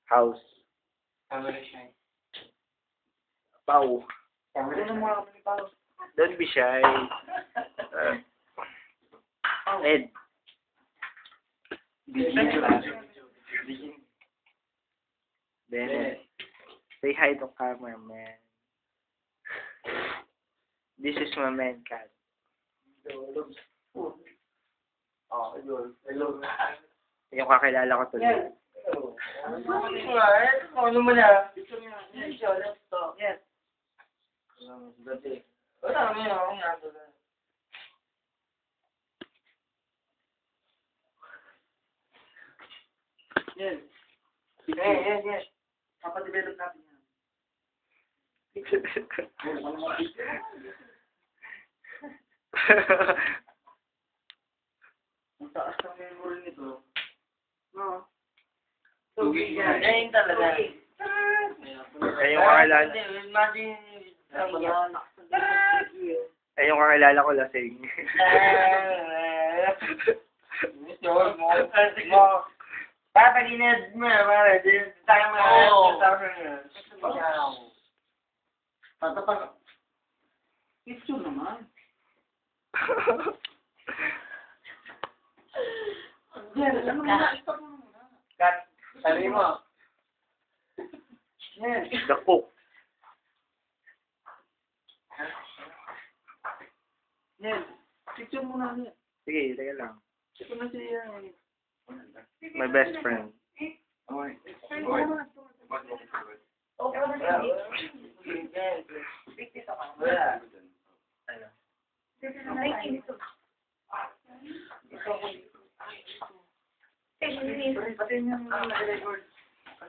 House. Camera shy. Pau. Camera na mga kami Pao. Don't be shy. Ed. Bennett. Say hi to cameraman. This is my man, Kat. Oh, yun. Hello. Yung kakilala ko tuloy. Yan. Ano mo na? Yan, show. Let's talk. Yes. Wala mo yun. Ako nga. Yan. Yes. Papadevelop natin yan. Ang taas ng memory nito. No. Tugig yan. Yan talaga. Ay, yung kakilala. Imagine. Ay, yung kakilala ko lasing. Papaginid mo, pare. Tayo mo. Tatapag. Ito naman. Yan, ano muna? Stop mo muna. Kat, sabi mo. Yan. The cook. Yan. Picture muna niya. Sige, teka lang. Ito na siya. My best friend. Okay.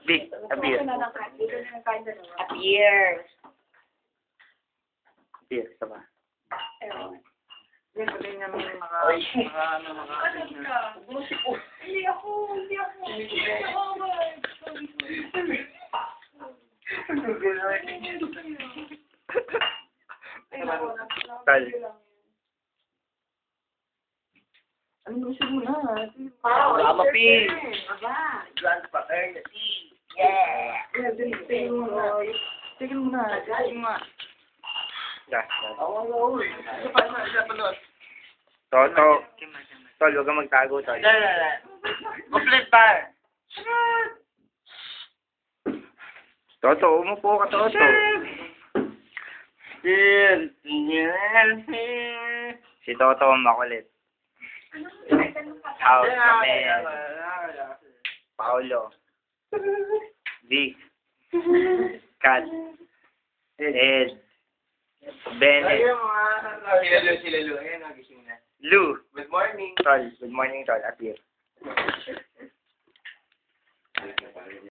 Di, appear. Appear. Appear, sama. Yan, pati niya mga Hindi ako. Tal. Ano gusto mo na? Wala mapi. Grand paternity. Yeah. Tingin mo na. Tingin mo na. Yeah. Isa pa nun. Toto. Tol, huwag kang magtago, Tol. Complete pa. Toto, umupo ka, Toto. Si Toto ang makulit. House kami. Paolo. Vic. Kat. Ed. Bennett. Si Lalo. Ayan, nagising na. Lou. Good morning. Tol, good morning, Tol. Appear.